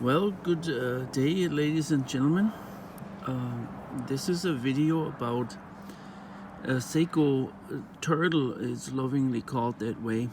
Well, good day, ladies and gentlemen. This is a video about a Seiko turtle, is lovingly called that way.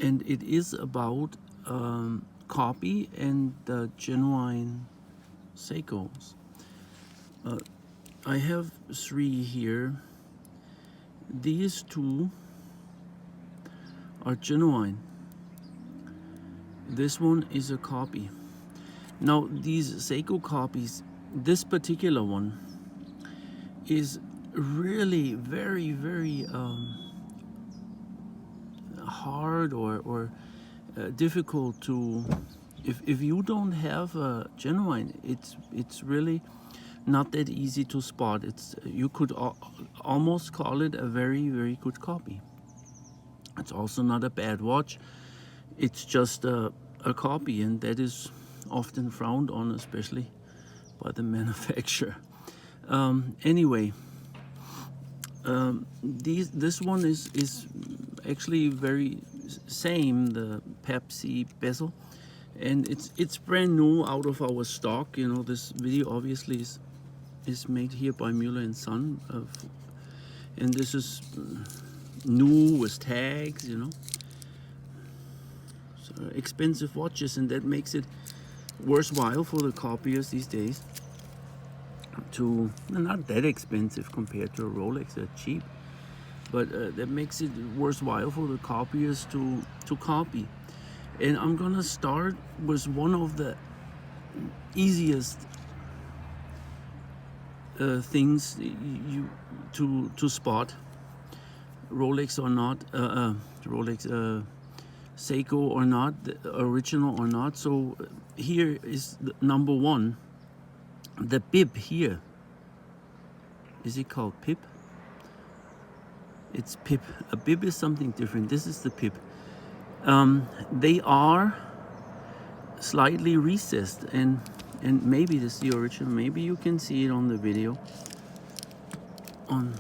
And it is about copy and genuine Seikos. I have three here. These two are genuine. This one is a copy. Now these Seiko copies, this particular one is really very hard or difficult to, if you don't have a genuine, it's really not that easy to spot. You could almost call it a very good copy. It's also not a bad watch. It's just a copy, and that is often frowned on, especially by the manufacturer. Anyway, this one is actually very same, the Pepsi Bezel, and it's brand new out of our stock. You know, this video obviously is made here by Müller&son, and this is new with tags, you know. So expensive watches, and that makes it worthwhile for the copiers these days to, not that expensive compared to a Rolex, they're cheap, but that makes it worthwhile for the copiers to copy. And I'm gonna start with one of the easiest things to spot, Rolex or not, Seiko or not, original or not. So here is the number one, the bib here. Is it called pip? It's pip. A bib is something different. This is the pip. They are slightly recessed, and maybe this is the original. Maybe you can see it on the video. On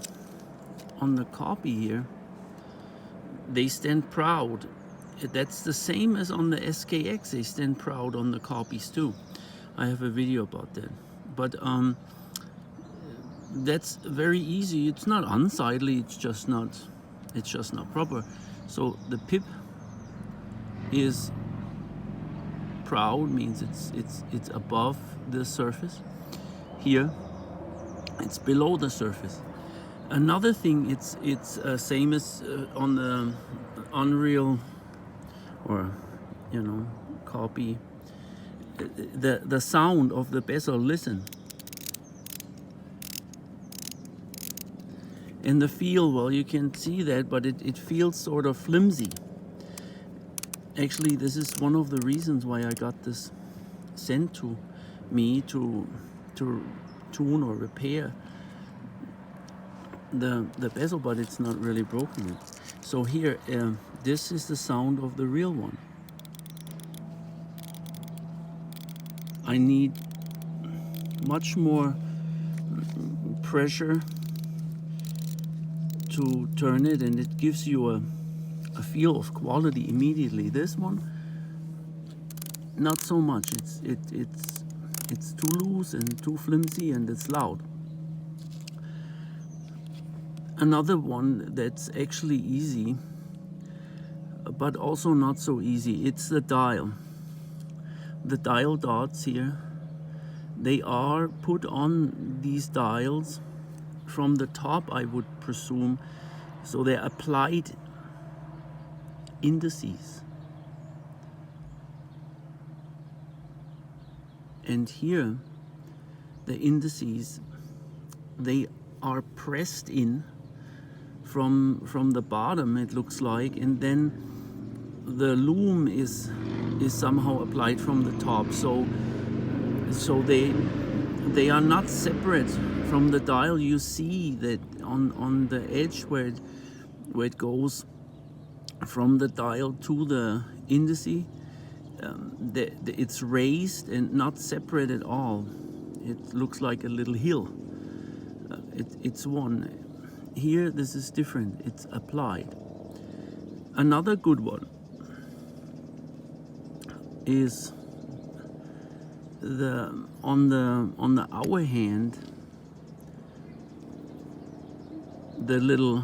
the copy here, they stand proud. That's the same as on the SKX. They stand proud on the copies too. I have a video about that. But that's very easy. It's not unsightly. It's just not proper. So the pip is proud, means it's above the surface. Here, it's below the surface. Another thing, it's same as on the Unreal, or you know, copy. The sound of the bezel, listen. And the feel, well, you can see that, but it feels sort of flimsy. Actually, this is one of the reasons why I got this sent to me to tune or repair the bezel, but it's not really broken yet. So here, this is the sound of the real one. I need much more pressure to turn it, and it gives you a feel of quality immediately. This one, not so much. It's too loose and too flimsy, and it's loud. Another one that's actually easy, but also not so easy, it's the dial. The dial dots here, they are put on these dials from the top, I would presume. So they're applied indices. And here, the indices, they are pressed in from the bottom, it looks like, and then the lume is somehow applied from the top. So they are not separate from the dial. You see that on the edge where it goes from the dial to the indice, it's raised and not separate at all. It looks like a little hill. It's one. Here, this is different. It's applied. Another good one is on the hour hand, the little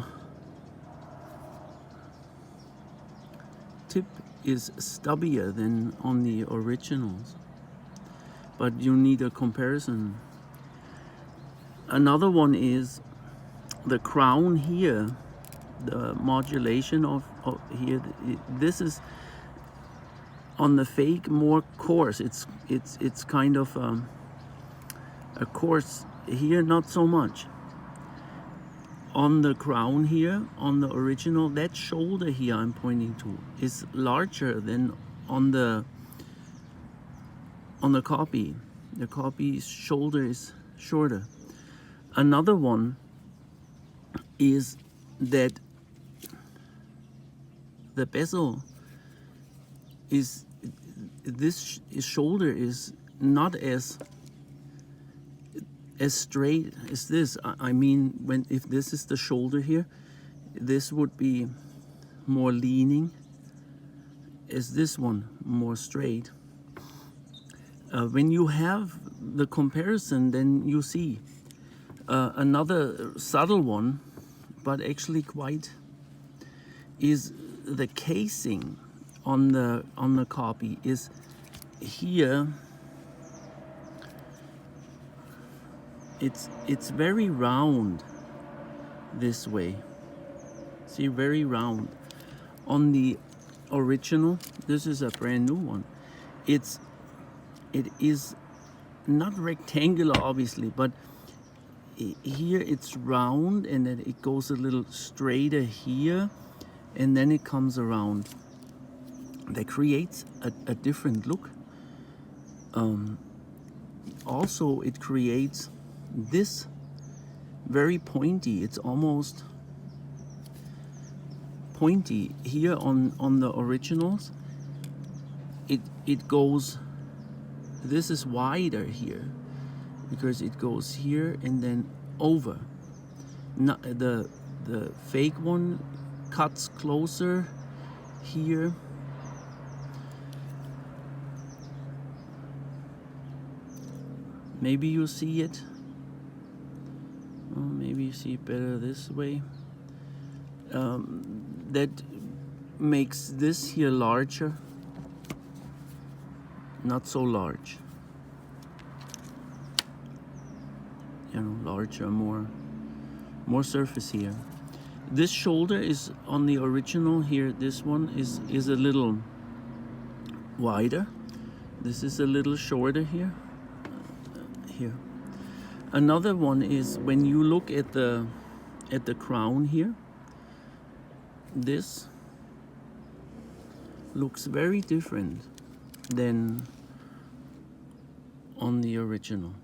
tip is stubbier than on the originals, but you need a comparison. Another one is the crown here, the modulation of here. This is on the fake more coarse. It's kind of a coarse here, not so much. On the crown here, on the original, that shoulder here I'm pointing to is larger than on the copy. The copy's shoulder is shorter. Another one is that the bezel is, this shoulder is not as straight as this. I mean, if this is the shoulder here, this would be more leaning, as this one more straight. When you have the comparison, then you see another subtle one, but actually quite, is the casing on the copy is here. It's very round this way. See, very round. On the original, this is a brand new one. It is not rectangular, obviously, but here it's round, and then it goes a little straighter here, and then it comes around. That creates a different look. Also, it creates this very pointy. It's almost pointy here on the originals. It goes, this is wider here because it goes here and then over. Not, the fake one cuts closer here. Maybe you see it. Oh, maybe you see it better this way. That makes this here larger. Not so large. You know, larger, more surface here. This shoulder is on the original here. This one is a little wider. This is a little shorter here. Here. Another one is when you look at the crown here. This looks very different than on the original.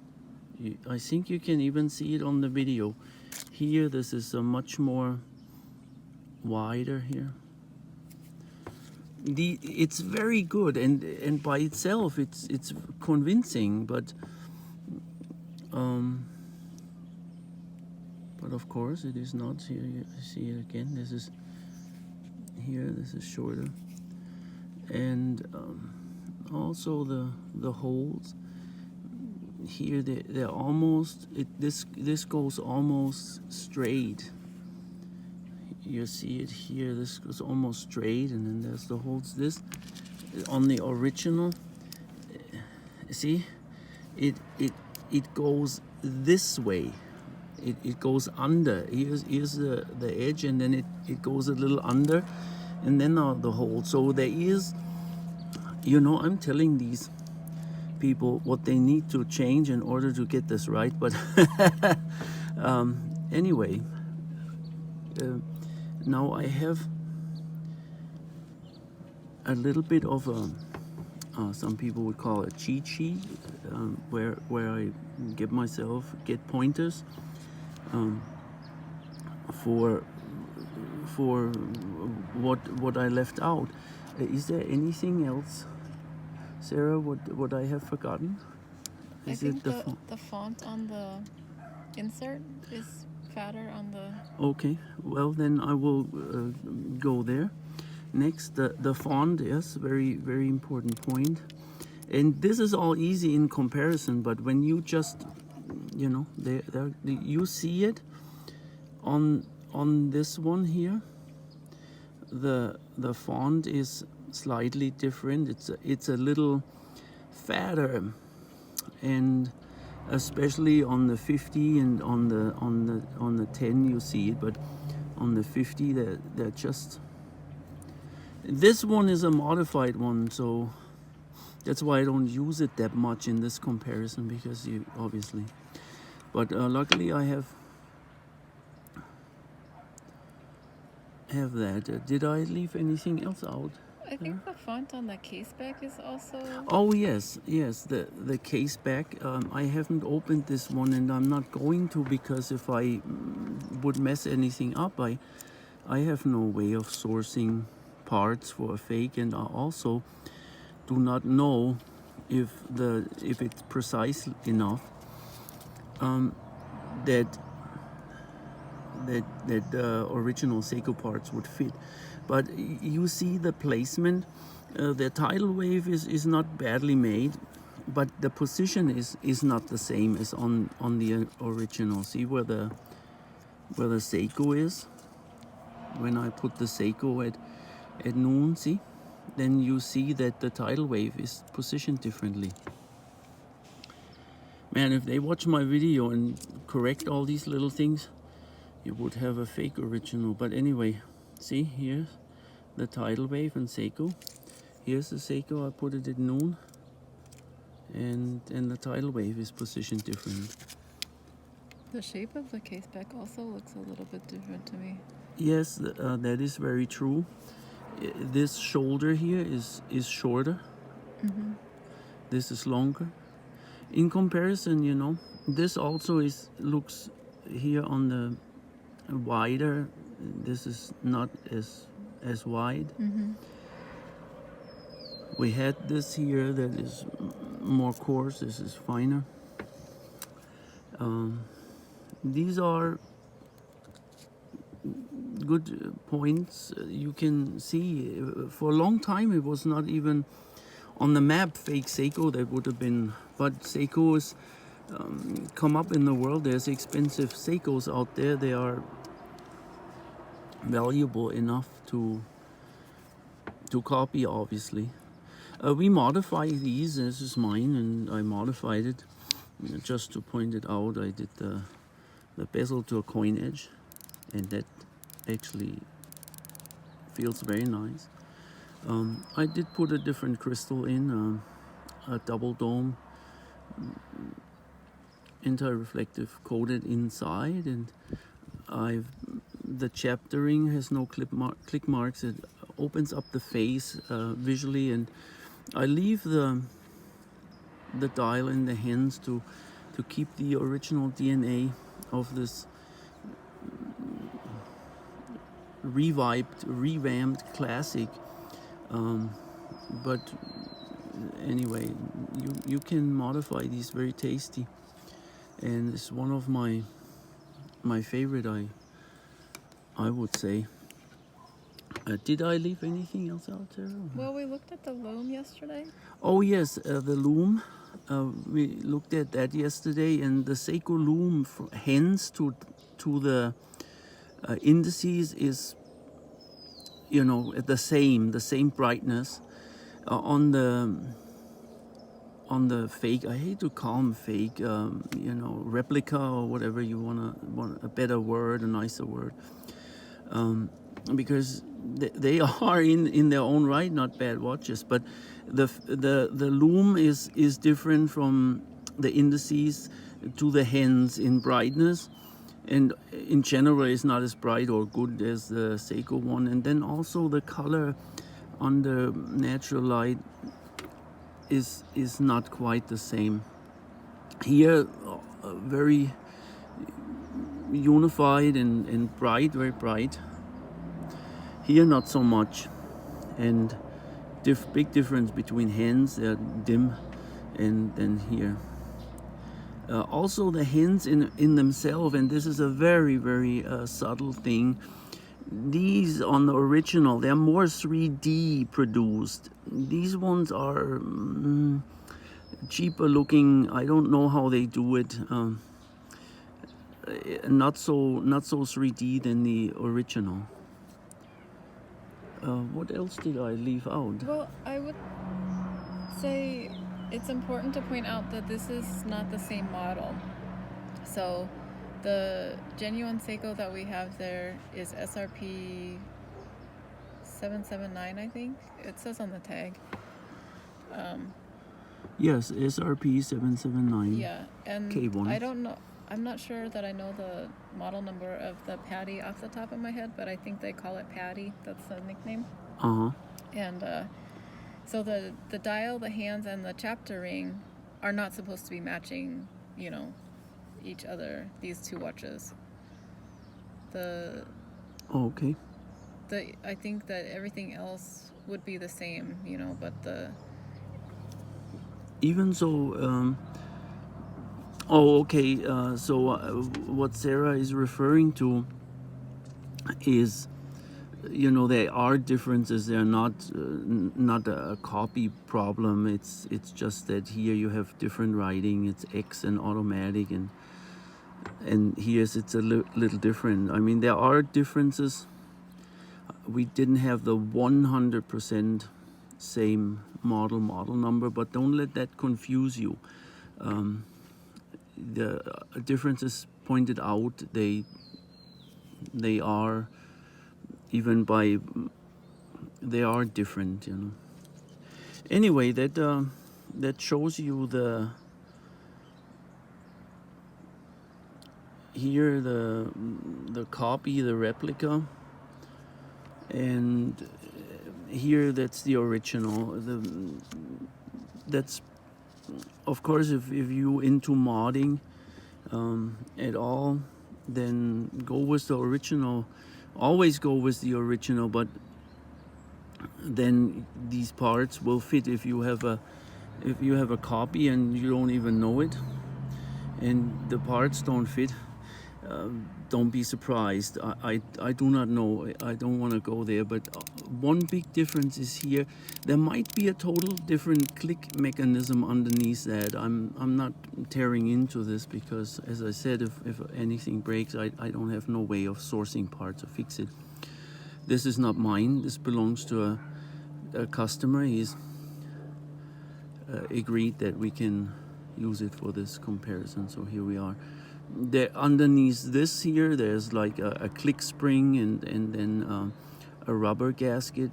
I think you can even see it on the video. Here, this is a much more wider here. It's very good, and by itself it's convincing, but of course it is not. Here you see it again. This is here. This is shorter, and also the holes here. They're almost. This goes almost straight. You see it here. This goes almost straight, and then there's the holes. This on the original. See, it goes this way. It goes under. Here's the edge, and then it goes a little under, and then the hole. So there is, you know, I'm telling these people what they need to change in order to get this right. But anyway, now I have a little bit of a, some people would call it a cheat sheet, where I get pointers for what I left out. Is there anything else, Sarah? What I have forgotten? I think the font on the insert is fatter on the. Okay, well then I will go there. Next, the font, yes, very, very important point. And this is all easy in comparison, but when you just, you know, you see it on this one here, the font is slightly different. It's a little fatter, and especially on the 50 and on the 10 you see it, but on the 50 they're just. This one is a modified one, so that's why I don't use it that much in this comparison, because you obviously. But luckily I have that. Did I leave anything else out? I think the font on the case back is also. Oh yes, the case back. I haven't opened this one, and I'm not going to, because if I would mess anything up, I have no way of sourcing parts for a fake, and I also do not know if it's precise enough that the original Seiko parts would fit. But you see the placement. The tidal wave is not badly made, but the position is not the same as on the original. See where the Seiko is? When I put the Seiko at noon, see? Then you see that the tidal wave is positioned differently. Man, if they watch my video and correct all these little things, you would have a fake original. But anyway, see, here's the tidal wave and Seiko. Here's the Seiko, I put it at noon, and the tidal wave is positioned different. The shape of the case back also looks a little bit different to me. Yes, that is very true. This shoulder here is shorter. Mm-hmm. This is longer. In comparison, you know, this also looks here on the wider. This is not as wide. Mm-hmm. We had this here that is more coarse. This is finer. These are good points. You can see for a long time it was not even on the map fake Seiko. That would have been, but Seikos come up in the world. There's expensive Seikos out there. They are valuable enough to copy, obviously. We modify these. This is mine, and I modified it just to point it out. I did the bezel to a coin edge, and that actually feels very nice. I did put a different crystal in, a double dome anti-reflective coated inside, and the chaptering has no click marks. It opens up the face visually, and I leave the dial in the hands to keep the original DNA of this revamped classic. But anyway, you can modify these, very tasty, and it's one of my favorite, I would say. Did I leave anything else out there? Well, we looked at the Lume yesterday. Oh yes, the Lume. We looked at that yesterday, and the Seiko Lume, hence to the indices, is, you know, the same brightness. On the fake, I hate to call them fake, you know, replica or whatever you want a better word, a nicer word, because they are in their own right not bad watches, but the Lume is different from the indices to the hens in brightness, and in general is not as bright or good as the Seiko one. And then also the color under natural light is not quite the same. Here very unified and bright, very bright. Here not so much, and big difference between hands. They're dim, and then here. Also the hands in themselves, and this is a very, very subtle thing. these on the original, they're more 3D produced. These ones are cheaper looking. I don't know how they do it. Not so 3D than the original. What else did I leave out? Well, I would say it's important to point out that this is not the same model. So the genuine Seiko that we have there is SRP 779, I think. It says on the tag. Yes, SRP 779. Yeah, and K1. I don't know. I'm not sure that I know the model number of the Patty off the top of my head, but I think they call it Patty. That's the nickname. And so the dial, the hands, and the chapter ring are not supposed to be matching, you know, each other, these two watches. Okay. I think that everything else would be the same, you know, but even so, oh, okay. So what Sarah is referring to is, you know, there are differences. They're not a copy problem. It's just that here you have different writing. It's X and automatic, and here's it's a little different. I mean, there are differences. We didn't have the 100% same model number, but don't let that confuse you. The differences pointed out, they are, even by, they are different, you know. Anyway, that shows you here the copy, the replica, and here that's the original. That's, of course, if you into modding at all, then go with the original. Always go with the original, but then these parts will fit. If you have a copy and you don't even know it, and the parts don't fit, don't be surprised. I do not know. I don't want to go there, but one big difference is here. There might be a total different click mechanism underneath that. I'm not tearing into this because, as I said, if anything breaks, I don't have no way of sourcing parts to fix it. This is not mine. This belongs to a customer. He's agreed that we can use it for this comparison. So here we are. There underneath this here, there's like a click spring and then a rubber gasket.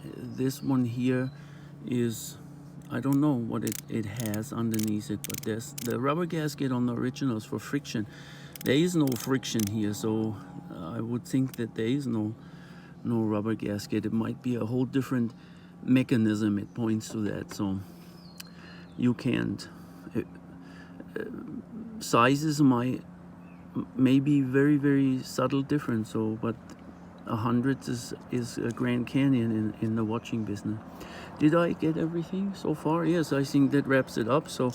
This one here is, I don't know what it has underneath it, but there's the rubber gasket on the originals for friction. There is no friction here, so I would think that there is no rubber gasket. It might be a whole different mechanism. It points to that, so you can't. Sizes may be very, very subtle difference. So, but 100 is a Grand Canyon in the watching business. Did I get everything so far? Yes, I think that wraps it up. So,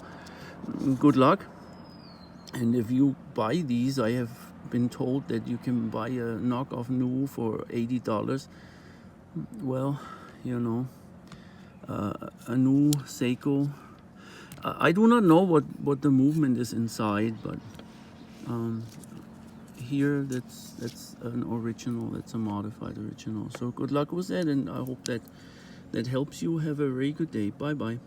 good luck. And if you buy these, I have been told that you can buy a knockoff new for $80. Well, you know, a new Seiko. I do not know what the movement is inside, but here that's an original, that's a modified original. So good luck with that, and I hope that helps you. Have a very good day. Bye bye.